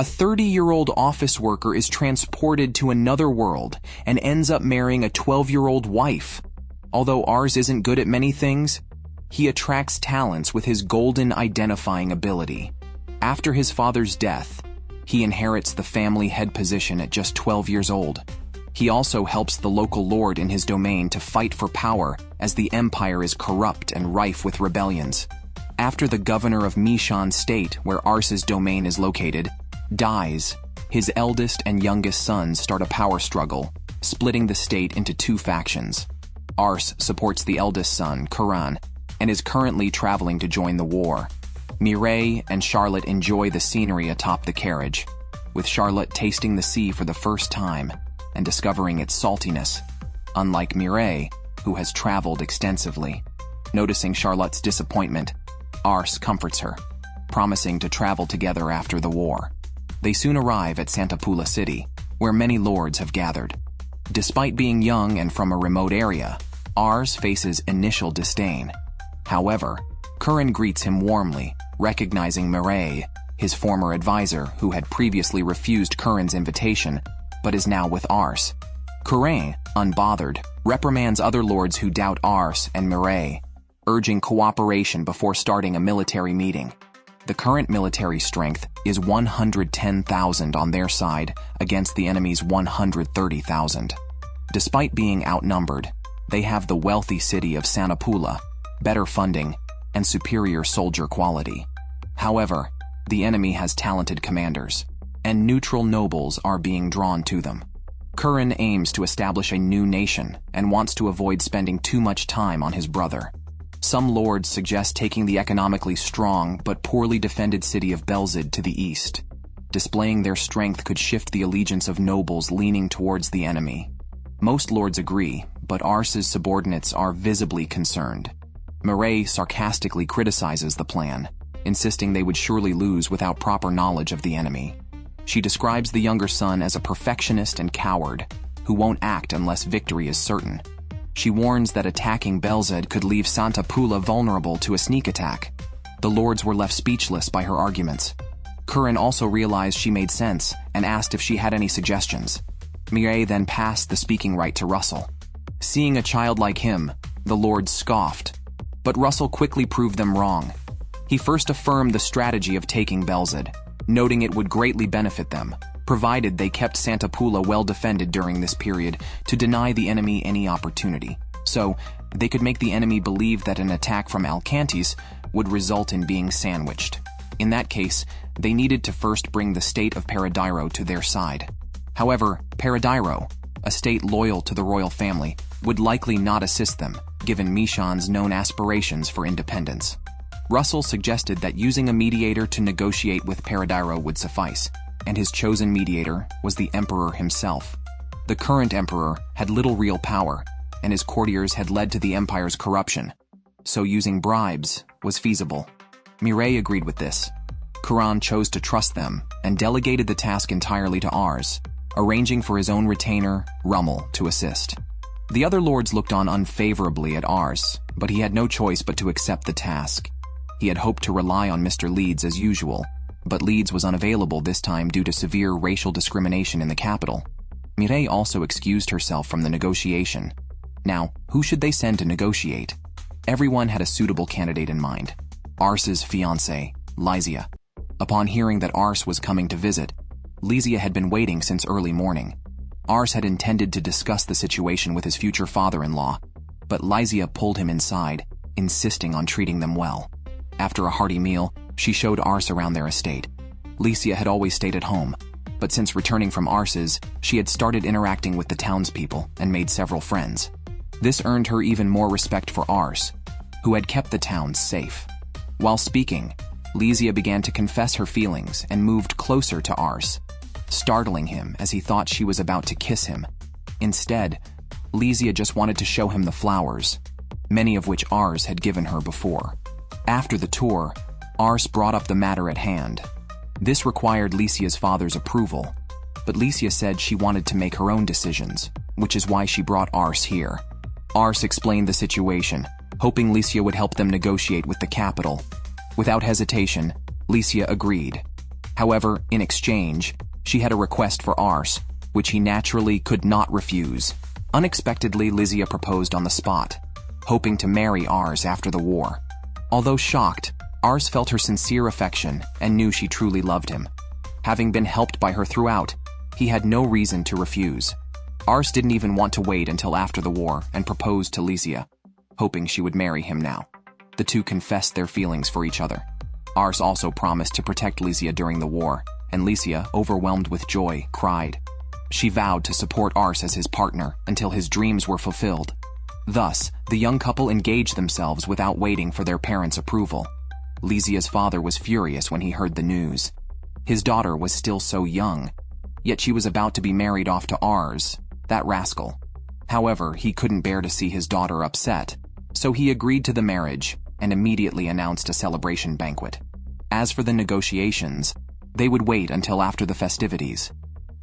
A 30-year-old office worker is transported to another world and ends up marrying a 12-year-old wife. Although Ars isn't good at many things, he attracts talents with his golden identifying ability. After his father's death, he inherits the family head position at just 12 years old. He also helps the local lord in his domain to fight for power as the empire is corrupt and rife with rebellions. After the governor of Mishan state, where Ars's domain is located, dies, his eldest and youngest sons start a power struggle, splitting the state into two factions. Ars supports the eldest son, Kuran, and is currently traveling to join the war. Mireille and Charlotte enjoy the scenery atop the carriage, with Charlotte tasting the sea for the first time and discovering its saltiness, unlike Mireille, who has traveled extensively. Noticing Charlotte's disappointment, Ars comforts her, promising to travel together after the war. They soon arrive at Santapula City, where many lords have gathered. Despite being young and from a remote area, Ars faces initial disdain. However, Curran greets him warmly, recognizing Mireille, his former advisor who had previously refused Curran's invitation, but is now with Ars. Curran, unbothered, reprimands other lords who doubt Ars and Mireille, urging cooperation before starting a military meeting. The current military strength is 110,000 on their side against the enemy's 130,000. Despite being outnumbered, they have the wealthy city of Santapula, better funding, and superior soldier quality. However, the enemy has talented commanders, and neutral nobles are being drawn to them. Curran aims to establish a new nation and wants to avoid spending too much time on his brother. Some lords suggest taking the economically strong but poorly defended city of Belzid to the east. Displaying their strength could shift the allegiance of nobles leaning towards the enemy. Most lords agree, but Ars's subordinates are visibly concerned. Mireille sarcastically criticizes the plan, insisting they would surely lose without proper knowledge of the enemy. She describes the younger son as a perfectionist and coward, who won't act unless victory is certain. She warns that attacking Belzid could leave Santapula vulnerable to a sneak attack. The lords were left speechless by her arguments. Curran also realized she made sense and asked if she had any suggestions. Mireille then passed the speaking right to Russell. Seeing a child like him, the lords scoffed, but Russell quickly proved them wrong. He first affirmed the strategy of taking Belzid, noting it would greatly benefit them, provided they kept Santapula well defended during this period to deny the enemy any opportunity. So, they could make the enemy believe that an attack from Alcantes would result in being sandwiched. In that case, they needed to first bring the state of Paradiro to their side. However, Paradiro, a state loyal to the royal family, would likely not assist them, given Mishan's known aspirations for independence. Russell suggested that using a mediator to negotiate with Paradiro would suffice, and his chosen mediator was the emperor himself. The current emperor had little real power, and his courtiers had led to the empire's corruption, so using bribes was feasible. Mireille agreed with this. Kuran chose to trust them and delegated the task entirely to Ars, arranging for his own retainer, Rummel, to assist. The other lords looked on unfavorably at Ars, but he had no choice but to accept the task. He had hoped to rely on Mr. Leeds as usual, but Leeds was unavailable this time due to severe racial discrimination in the capital. Mireille also excused herself from the negotiation. Now, who should they send to negotiate? Everyone had a suitable candidate in mind. Ars's fiancée, Lysia. Upon hearing that Ars was coming to visit, Lysia had been waiting since early morning. Ars had intended to discuss the situation with his future father-in-law, but Lysia pulled him inside, insisting on treating them well. After a hearty meal, she showed Ars around their estate. Lysia had always stayed at home, but since returning from Ars's, she had started interacting with the townspeople and made several friends. This earned her even more respect for Ars, who had kept the town safe. While speaking, Lysia began to confess her feelings and moved closer to Ars, startling him as he thought she was about to kiss him. Instead, Lysia just wanted to show him the flowers, many of which Ars had given her before. After the tour, Ars brought up the matter at hand. This required Lysia's father's approval, but Lysia said she wanted to make her own decisions, which is why she brought Ars here. Ars explained the situation, hoping Lysia would help them negotiate with the capital. Without hesitation, Lysia agreed. However, in exchange, she had a request for Ars, which he naturally could not refuse. Unexpectedly, Lysia proposed on the spot, hoping to marry Ars after the war. Although shocked, Ars felt her sincere affection and knew she truly loved him. Having been helped by her throughout, he had no reason to refuse. Ars didn't even want to wait until after the war and proposed to Lysia, hoping she would marry him now. The two confessed their feelings for each other. Ars also promised to protect Lysia during the war, and Lysia, overwhelmed with joy, cried. She vowed to support Ars as his partner until his dreams were fulfilled. Thus, the young couple engaged themselves without waiting for their parents' approval. Lysia's father was furious when he heard the news. His daughter was still so young, yet she was about to be married off to Ars, that rascal. However, he couldn't bear to see his daughter upset, so he agreed to the marriage and immediately announced a celebration banquet. As for the negotiations, they would wait until after the festivities.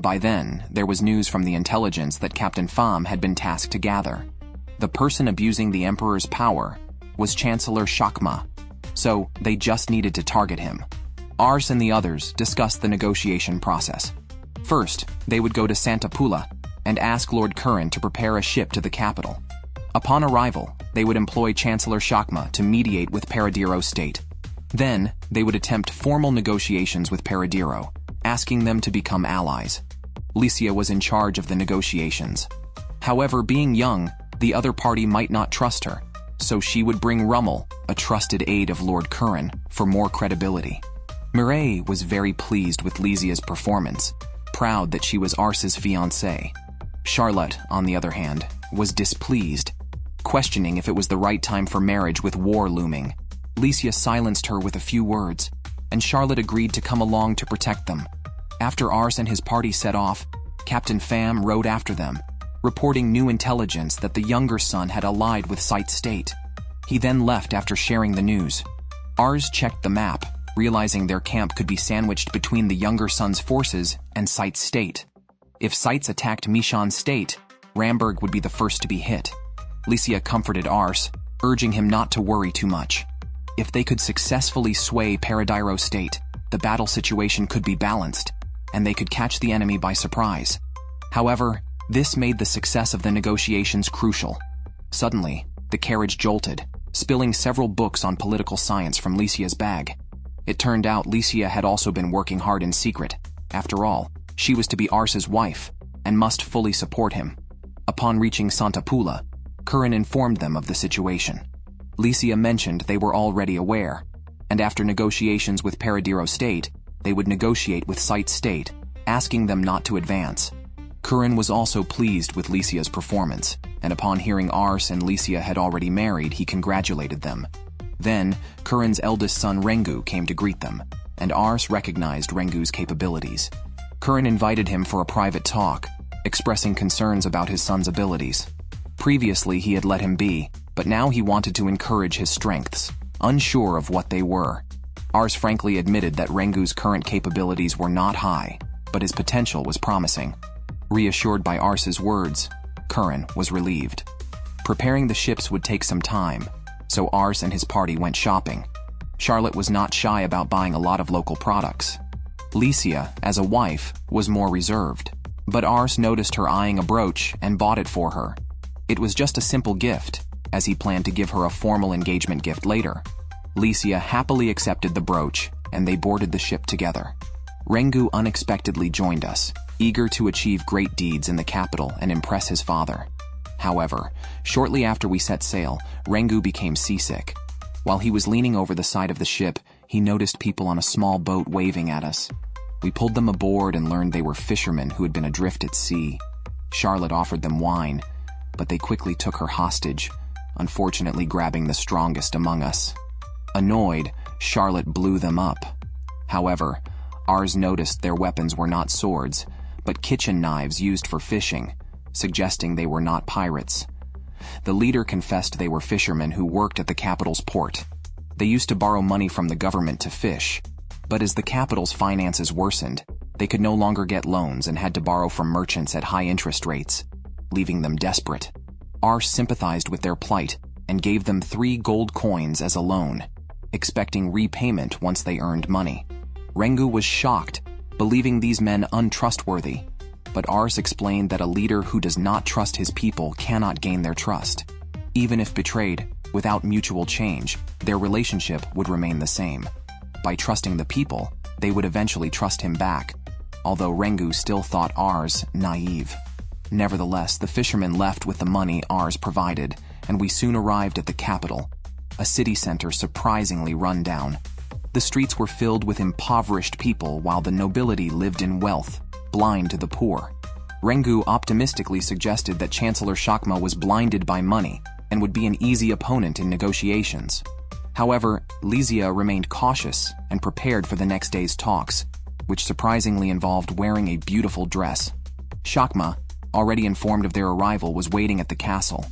By then, there was news from the intelligence that Captain Pham had been tasked to gather. The person abusing the Emperor's power was Chancellor Shakma, so they just needed to target him. Ars and the others discussed the negotiation process. First, they would go to Santa Pula and ask Lord Curran to prepare a ship to the capital. Upon arrival, they would employ Chancellor Shakma to mediate with Paradiro State. Then, they would attempt formal negotiations with Paradiro, asking them to become allies. Lysia was in charge of the negotiations. However, being young, the other party might not trust her, so she would bring Rummel, a trusted aide of Lord Curran, for more credibility. Mireille was very pleased with Lysia's performance, proud that she was Ars's fiancée. Charlotte, on the other hand, was displeased, questioning if it was the right time for marriage with war looming. Lysia silenced her with a few words, and Charlotte agreed to come along to protect them. After Ars and his party set off, Captain Pham rode after them, reporting new intelligence that the younger son had allied with Sight State. He then left after sharing the news. Ars checked the map, realizing their camp could be sandwiched between the younger son's forces and Sight State. If Sights attacked Mishan State, Ramberg would be the first to be hit. Lysia comforted Ars, urging him not to worry too much. If they could successfully sway Paradiro State, the battle situation could be balanced, and they could catch the enemy by surprise. However, this made the success of the negotiations crucial. Suddenly, the carriage jolted, spilling several books on political science from Lysia's bag. It turned out Lysia had also been working hard in secret. After all, she was to be Ars's wife, and must fully support him. Upon reaching Santa Pula, Curran informed them of the situation. Lysia mentioned they were already aware, and after negotiations with Paradiro State, they would negotiate with Sight State, asking them not to advance. Curran was also pleased with Lysia's performance, and upon hearing Ars and Lysia had already married, he congratulated them. Then, Curran's eldest son Rengu came to greet them, and Ars recognized Rengu's capabilities. Curran invited him for a private talk, expressing concerns about his son's abilities. Previously, he had let him be, but now he wanted to encourage his strengths, unsure of what they were. Ars frankly admitted that Rengu's current capabilities were not high, but his potential was promising. Reassured by Ars's words, Curran was relieved. Preparing the ships would take some time, so Ars and his party went shopping. Charlotte was not shy about buying a lot of local products. Lysia, as a wife, was more reserved, but Ars noticed her eyeing a brooch and bought it for her. It was just a simple gift, as he planned to give her a formal engagement gift later. Lysia happily accepted the brooch, and they boarded the ship together. Rengu unexpectedly joined us, eager to achieve great deeds in the capital and impress his father. However, shortly after we set sail, Rengu became seasick. While he was leaning over the side of the ship, he noticed people on a small boat waving at us. We pulled them aboard and learned they were fishermen who had been adrift at sea. Charlotte offered them wine, but they quickly took her hostage, unfortunately grabbing the strongest among us. Annoyed, Charlotte blew them up. However, Ars noticed their weapons were not swords, but kitchen knives used for fishing, suggesting they were not pirates. The leader confessed they were fishermen who worked at the capital's port. They used to borrow money from the government to fish, but as the capital's finances worsened, they could no longer get loans and had to borrow from merchants at high interest rates, leaving them desperate. Ars sympathized with their plight and gave them 3 gold coins as a loan, expecting repayment once they earned money. Rengu was shocked, believing these men untrustworthy, but Ars explained that a leader who does not trust his people cannot gain their trust. Even if betrayed, without mutual change, their relationship would remain the same. By trusting the people, they would eventually trust him back, although Rengu still thought Ars naive. Nevertheless, the fishermen left with the money Ars provided, and we soon arrived at the capital, a city center surprisingly run down. The streets were filled with impoverished people while the nobility lived in wealth, blind to the poor. Rengu optimistically suggested that Chancellor Shakma was blinded by money and would be an easy opponent in negotiations. However, Lysia remained cautious and prepared for the next day's talks, which surprisingly involved wearing a beautiful dress. Shakma, already informed of their arrival, was waiting at the castle.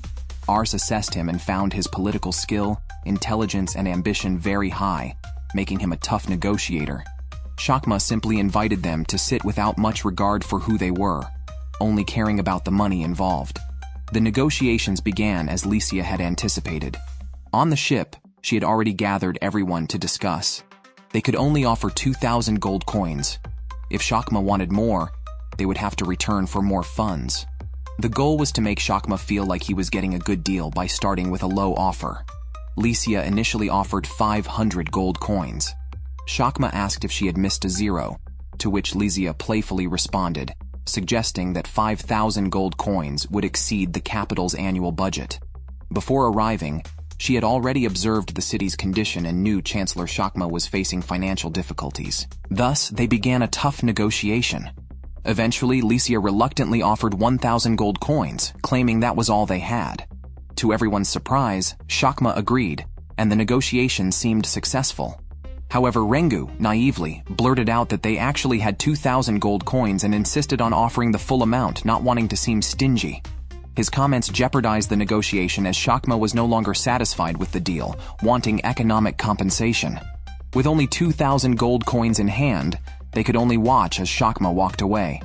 Ars assessed him and found his political skill, intelligence, and ambition very high, making him a tough negotiator. Shakma simply invited them to sit without much regard for who they were, only caring about the money involved. The negotiations began as Lysia had anticipated. On the ship, she had already gathered everyone to discuss. They could only offer 2,000 gold coins. If Shakma wanted more, they would have to return for more funds. The goal was to make Shakma feel like he was getting a good deal by starting with a low offer. Lysia initially offered 500 gold coins. Shakma asked if she had missed a zero, to which Lysia playfully responded, suggesting that 5,000 gold coins would exceed the capital's annual budget. Before arriving, she had already observed the city's condition and knew Chancellor Shakma was facing financial difficulties. Thus, they began a tough negotiation. Eventually, Lysia reluctantly offered 1,000 gold coins, claiming that was all they had. To everyone's surprise, Shakma agreed, and the negotiation seemed successful. However, Rengu, naively, blurted out that they actually had 2,000 gold coins and insisted on offering the full amount, not wanting to seem stingy. His comments jeopardized the negotiation as Shakma was no longer satisfied with the deal, wanting economic compensation. With only 2,000 gold coins in hand, they could only watch as Shakma walked away.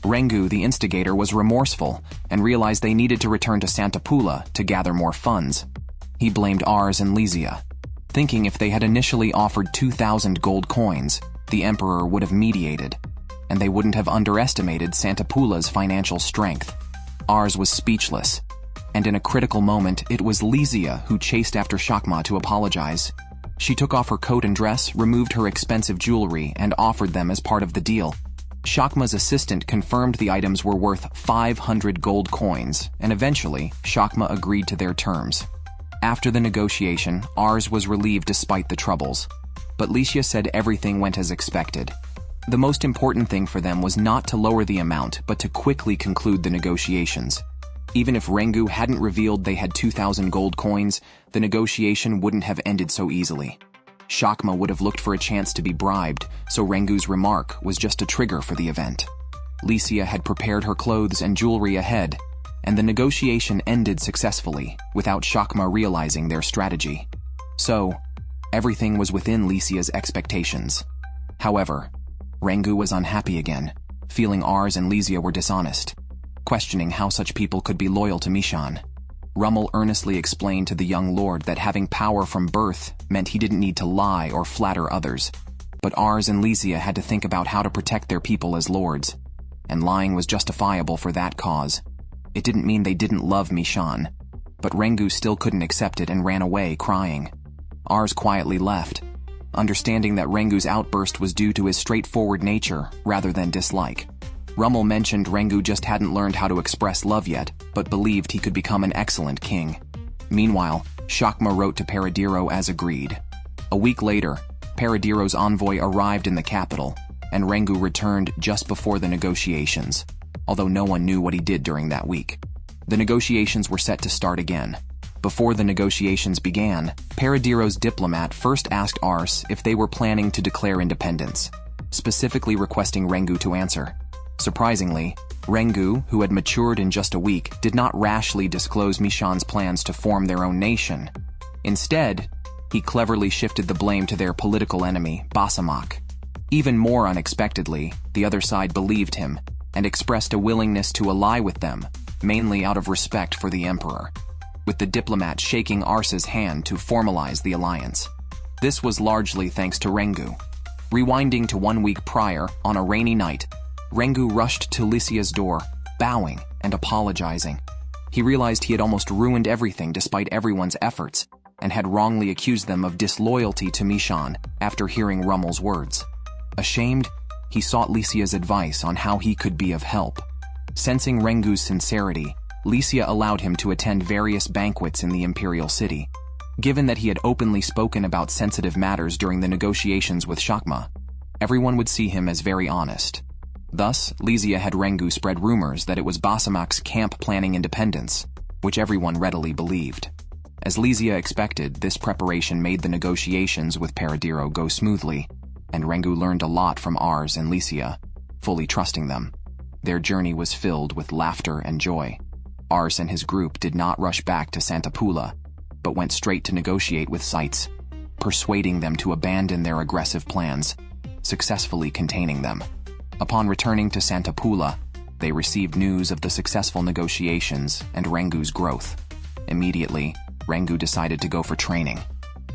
Rengu, the instigator, was remorseful and realized they needed to return to Santapula to gather more funds. He blamed Ars and Lysia, thinking if they had initially offered 2,000 gold coins, the Emperor would have mediated, and they wouldn't have underestimated Santapula's financial strength. Ars was speechless, and in a critical moment, it was Lysia who chased after Shakma to apologize. She took off her coat and dress, removed her expensive jewelry, and offered them as part of the deal. Shakma's assistant confirmed the items were worth 500 gold coins, and eventually, Shakma agreed to their terms. After the negotiation, Ars was relieved despite the troubles, but Lysia said everything went as expected. The most important thing for them was not to lower the amount, but to quickly conclude the negotiations. Even if Rengu hadn't revealed they had 2,000 gold coins, the negotiation wouldn't have ended so easily. Shakma would have looked for a chance to be bribed, so Rengu's remark was just a trigger for the event. Lysia had prepared her clothes and jewelry ahead, and the negotiation ended successfully, without Shakma realizing their strategy. So, everything was within Lysia's expectations. However, Rengu was unhappy again, feeling Ars and Lysia were dishonest, questioning how such people could be loyal to Mishan. Rummel earnestly explained to the young lord that having power from birth meant he didn't need to lie or flatter others, but Ars and Lysia had to think about how to protect their people as lords, and lying was justifiable for that cause. It didn't mean they didn't love Mishan, but Rengu still couldn't accept it and ran away, crying. Ars quietly left, understanding that Rengu's outburst was due to his straightforward nature rather than dislike. Rummel mentioned Rengu just hadn't learned how to express love yet, but believed he could become an excellent king. Meanwhile, Shakma wrote to Paradiro as agreed. A week later, Paradiro's envoy arrived in the capital, and Rengu returned just before the negotiations, although no one knew what he did during that week. The negotiations were set to start again. Before the negotiations began, Paradiro's diplomat first asked Ars if they were planning to declare independence, specifically requesting Rengu to answer. Surprisingly, Rengu, who had matured in just a week, did not rashly disclose Mishan's plans to form their own nation. Instead, he cleverly shifted the blame to their political enemy, Basamak. Even more unexpectedly, the other side believed him and expressed a willingness to ally with them, mainly out of respect for the emperor, with the diplomat shaking Ars's hand to formalize the alliance. This was largely thanks to Rengu. Rewinding to 1 week prior, on a rainy night, Rengu rushed to Lycia's door, bowing and apologizing. He realized he had almost ruined everything despite everyone's efforts, and had wrongly accused them of disloyalty to Mishan after hearing Rummel's words. Ashamed, he sought Lycia's advice on how he could be of help. Sensing Rengu's sincerity, Lycia allowed him to attend various banquets in the Imperial city. Given that he had openly spoken about sensitive matters during the negotiations with Shakma, everyone would see him as very honest. Thus, Lycia had Rengu spread rumors that it was Basamak's camp planning independence, which everyone readily believed. As Lycia expected, this preparation made the negotiations with Paradiro go smoothly, and Rengu learned a lot from Ars and Lycia, fully trusting them. Their journey was filled with laughter and joy. Ars and his group did not rush back to Santa Pula, but went straight to negotiate with Sites, persuading them to abandon their aggressive plans, successfully containing them. Upon returning to Santa Pula, they received news of the successful negotiations and Rengu's growth. Immediately, Rengu decided to go for training.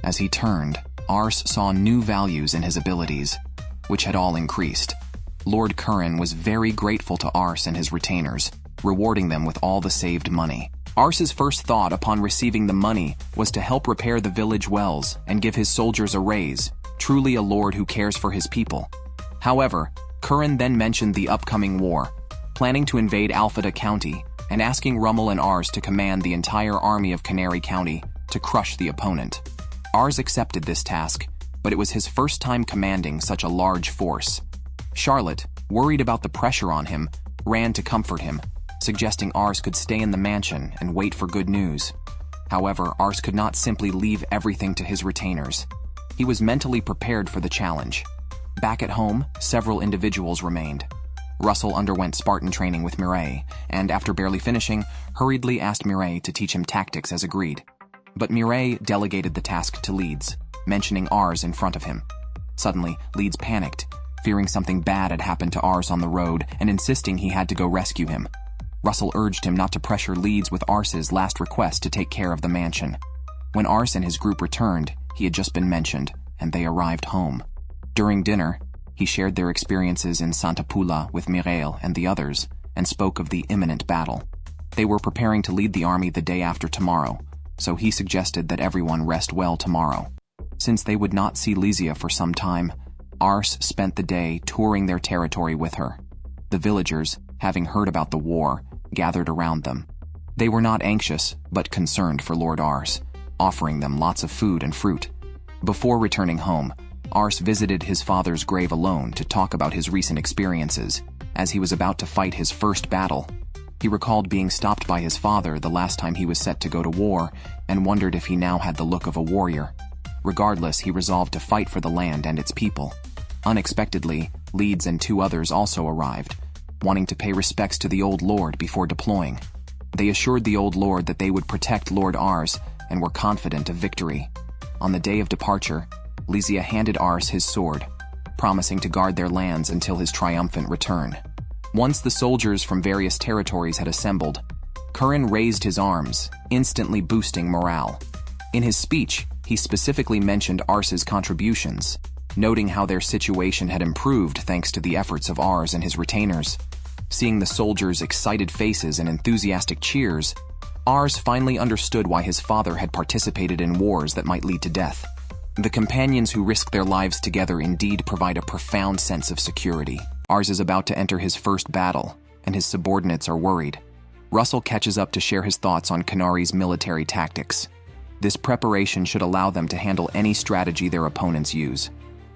As he turned, Ars saw new values in his abilities, which had all increased. Lord Curran was very grateful to Ars and his retainers, rewarding them with all the saved money. Ars's first thought upon receiving the money was to help repair the village wells and give his soldiers a raise, truly a lord who cares for his people. However, Curran then mentioned the upcoming war, planning to invade Alphada County and asking Rummel and Ars to command the entire army of Canary County to crush the opponent. Ars accepted this task, but it was his first time commanding such a large force. Charlotte, worried about the pressure on him, ran to comfort him, suggesting Ars could stay in the mansion and wait for good news. However, Ars could not simply leave everything to his retainers. He was mentally prepared for the challenge. Back at home, several individuals remained. Russell underwent Spartan training with Mireille, and after barely finishing, hurriedly asked Mireille to teach him tactics as agreed. But Mireille delegated the task to Leeds, mentioning Ars in front of him. Suddenly, Leeds panicked, fearing something bad had happened to Ars on the road and insisting he had to go rescue him. Russell urged him not to pressure Leeds with Ars's last request to take care of the mansion. When Ars and his group returned, he had just been mentioned, and they arrived home. During dinner, he shared their experiences in Santa Pula with Mireille and the others, and spoke of the imminent battle. They were preparing to lead the army the day after tomorrow, so he suggested that everyone rest well tomorrow. Since they would not see Lycia for some time, Ars spent the day touring their territory with her. The villagers, having heard about the war, gathered around them. They were not anxious, but concerned for Lord Ars, offering them lots of food and fruit. Before returning home, Ars visited his father's grave alone to talk about his recent experiences, as he was about to fight his first battle. He recalled being stopped by his father the last time he was set to go to war, and wondered if he now had the look of a warrior. Regardless, he resolved to fight for the land and its people. Unexpectedly, Leeds and 2 others also arrived, wanting to pay respects to the old lord before deploying. They assured the old lord that they would protect Lord Ars and were confident of victory. On the day of departure, Lycia handed Ars his sword, promising to guard their lands until his triumphant return. Once the soldiers from various territories had assembled, Curran raised his arms, instantly boosting morale. In his speech, he specifically mentioned Ars's contributions, noting how their situation had improved thanks to the efforts of Ars and his retainers. Seeing the soldiers' excited faces and enthusiastic cheers, Ars finally understood why his father had participated in wars that might lead to death. The companions who risk their lives together indeed provide a profound sense of security. Ars is about to enter his first battle, and his subordinates are worried. Russell catches up to share his thoughts on Canari's military tactics. This preparation should allow them to handle any strategy their opponents use.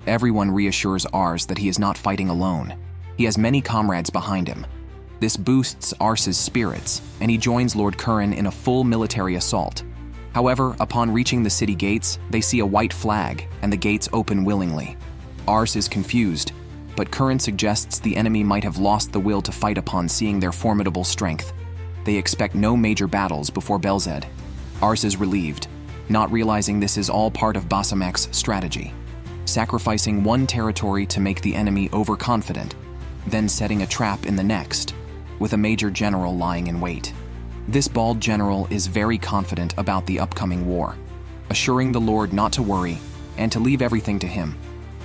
Everyone reassures Ars that he is not fighting alone. He has many comrades behind him. This boosts Ars's spirits, and he joins Lord Curran in a full military assault. However, upon reaching the city gates, they see a white flag, and the gates open willingly. Ars is confused, but Curran suggests the enemy might have lost the will to fight upon seeing their formidable strength. They expect no major battles before Belzed. Ars is relieved, not realizing this is all part of Basamak's strategy, sacrificing one territory to make the enemy overconfident, then setting a trap in the next, with a major general lying in wait. This bald general is very confident about the upcoming war, assuring the Lord not to worry and to leave everything to him.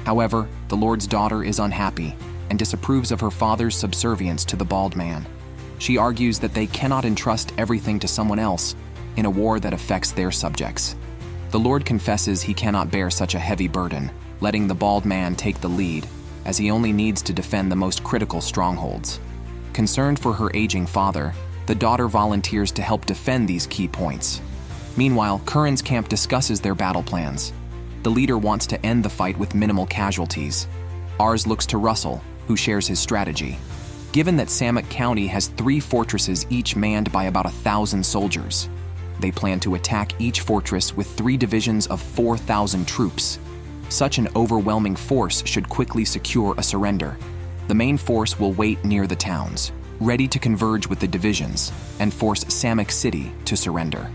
However, the Lord's daughter is unhappy and disapproves of her father's subservience to the bald man. She argues that they cannot entrust everything to someone else in a war that affects their subjects. The Lord confesses he cannot bear such a heavy burden, letting the bald man take the lead, as he only needs to defend the most critical strongholds. Concerned for her aging father, the daughter volunteers to help defend these key points. Meanwhile, Curran's camp discusses their battle plans. The leader wants to end the fight with minimal casualties. Ars looks to Russell, who shares his strategy. Given that Samak County has 3 fortresses each manned by about 1,000 soldiers, they plan to attack each fortress with 3 divisions of 4,000 troops. Such an overwhelming force should quickly secure a surrender. The main force will wait near the towns, ready to converge with the divisions and force Samak City to surrender.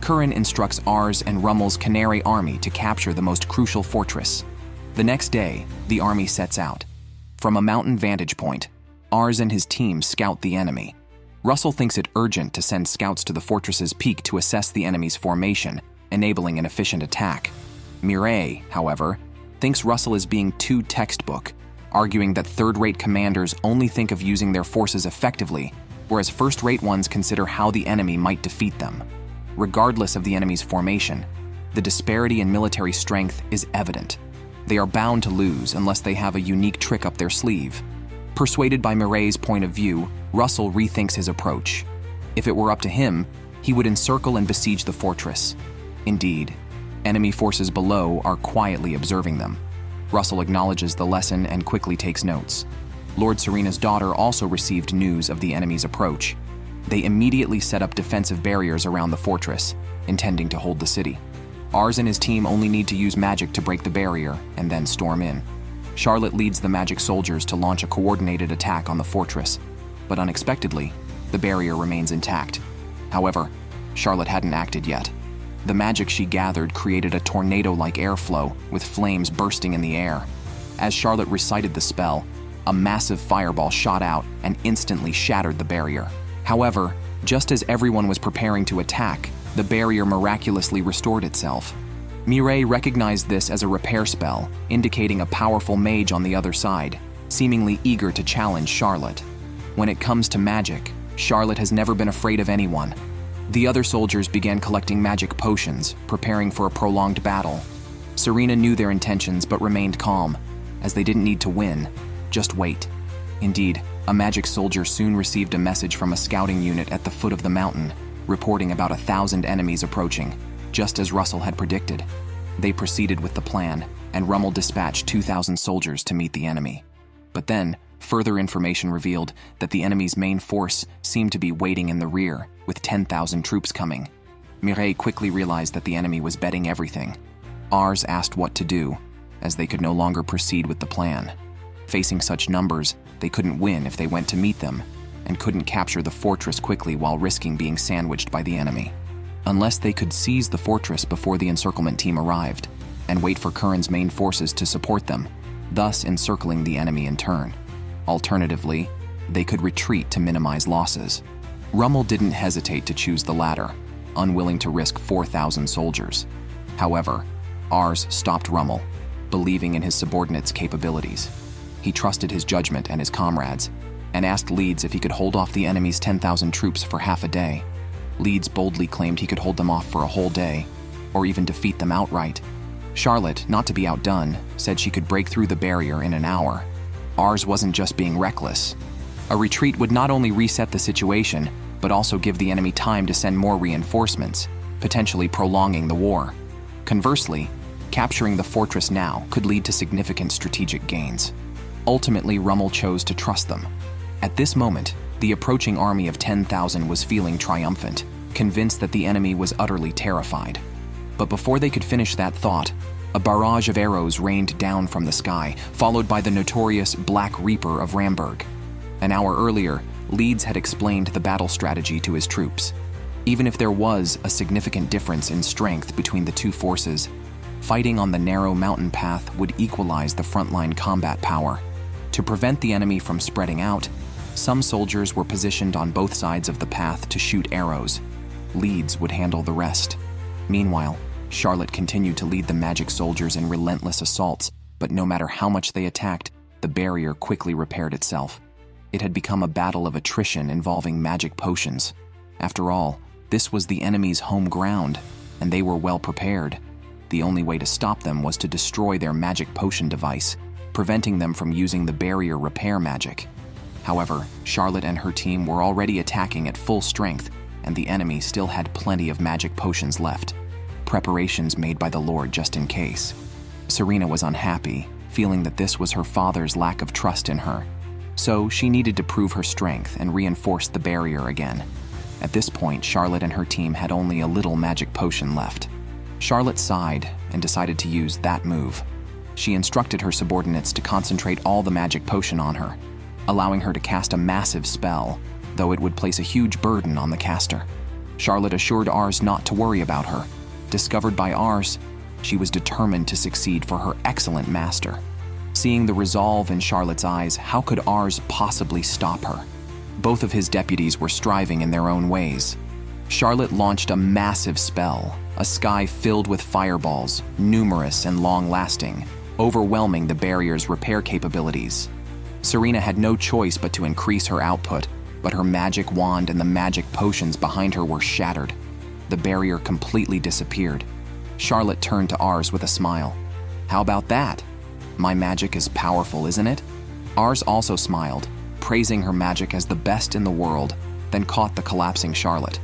Curran instructs Ars and Rummel's Canary army to capture the most crucial fortress. The next day, the army sets out. From a mountain vantage point, Ars and his team scout the enemy. Russell thinks it urgent to send scouts to the fortress's peak to assess the enemy's formation, enabling an efficient attack. Mireille, however, thinks Russell is being too textbook, arguing that third-rate commanders only think of using their forces effectively, whereas first-rate ones consider how the enemy might defeat them. Regardless of the enemy's formation, the disparity in military strength is evident. They are bound to lose unless they have a unique trick up their sleeve. Persuaded by Mireille's point of view, Russell rethinks his approach. If it were up to him, he would encircle and besiege the fortress. Indeed, enemy forces below are quietly observing them. Russell acknowledges the lesson and quickly takes notes. Lord Serena's daughter also received news of the enemy's approach. They immediately set up defensive barriers around the fortress, intending to hold the city. Ars and his team only need to use magic to break the barrier and then storm in. Charlotte leads the magic soldiers to launch a coordinated attack on the fortress, but unexpectedly, the barrier remains intact. However, Charlotte hadn't acted yet. The magic she gathered created a tornado-like airflow, with flames bursting in the air. As Charlotte recited the spell, a massive fireball shot out and instantly shattered the barrier. However, just as everyone was preparing to attack, the barrier miraculously restored itself. Mireille recognized this as a repair spell, indicating a powerful mage on the other side, seemingly eager to challenge Charlotte. When it comes to magic, Charlotte has never been afraid of anyone. The other soldiers began collecting magic potions, preparing for a prolonged battle. Serena knew their intentions but remained calm, as they didn't need to win, just wait. Indeed, a magic soldier soon received a message from a scouting unit at the foot of the mountain, reporting about 1,000 enemies approaching, just as Russell had predicted. They proceeded with the plan, and Rummel dispatched 2,000 soldiers to meet the enemy. But then, further information revealed that the enemy's main force seemed to be waiting in the rear, with 10,000 troops coming. Mireille quickly realized that the enemy was betting everything. Ars asked what to do, as they could no longer proceed with the plan. Facing such numbers, they couldn't win if they went to meet them, and couldn't capture the fortress quickly while risking being sandwiched by the enemy. Unless they could seize the fortress before the encirclement team arrived, and wait for Curran's main forces to support them, thus encircling the enemy in turn. Alternatively, they could retreat to minimize losses. Rummel didn't hesitate to choose the latter, unwilling to risk 4,000 soldiers. However, Ars stopped Rummel, believing in his subordinates' capabilities. He trusted his judgment and his comrades, and asked Leeds if he could hold off the enemy's 10,000 troops for half a day. Leeds boldly claimed he could hold them off for a whole day, or even defeat them outright. Charlotte, not to be outdone, said she could break through the barrier in an hour. Ars wasn't just being reckless. A retreat would not only reset the situation, but also give the enemy time to send more reinforcements, potentially prolonging the war. Conversely, capturing the fortress now could lead to significant strategic gains. Ultimately, Rummel chose to trust them. At this moment, the approaching army of 10,000 was feeling triumphant, convinced that the enemy was utterly terrified. But before they could finish that thought, a barrage of arrows rained down from the sky, followed by the notorious Black Reaper of Ramberg. An hour earlier, Leeds had explained the battle strategy to his troops. Even if there was a significant difference in strength between the two forces, fighting on the narrow mountain path would equalize the frontline combat power. To prevent the enemy from spreading out, some soldiers were positioned on both sides of the path to shoot arrows. Leeds would handle the rest. Meanwhile, Charlotte continued to lead the magic soldiers in relentless assaults, But no matter how much they attacked, the barrier quickly repaired itself. It had become a battle of attrition involving magic potions. After all, this was the enemy's home ground, and they were well prepared. The only way to stop them was to destroy their magic potion device, preventing them from using the barrier repair magic. However, Charlotte and her team were already attacking at full strength, and the enemy still had plenty of magic potions left. Preparations made by the Lord just in case. Serena was unhappy, feeling that this was her father's lack of trust in her. So she needed to prove her strength and reinforce the barrier again. At this point, Charlotte and her team had only a little magic potion left. Charlotte sighed and decided to use that move. She instructed her subordinates to concentrate all the magic potion on her, allowing her to cast a massive spell, though it would place a huge burden on the caster. Charlotte assured Ars not to worry about her. Discovered by Ars, she was determined to succeed for her excellent master. Seeing the resolve in Charlotte's eyes, how could Ars possibly stop her? Both of his deputies were striving in their own ways. Charlotte launched a massive spell, a sky filled with fireballs, numerous and long-lasting, overwhelming the barrier's repair capabilities. Serena had no choice but to increase her output, but her magic wand and the magic potions behind her were shattered. The barrier completely disappeared. Charlotte turned to Ars with a smile. "How about that? My magic is powerful, isn't it?" Ars also smiled, praising her magic as the best in the world, then caught the collapsing Charlotte.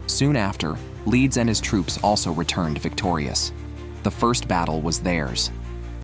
Soon after, Leeds and his troops also returned victorious. The first battle was theirs,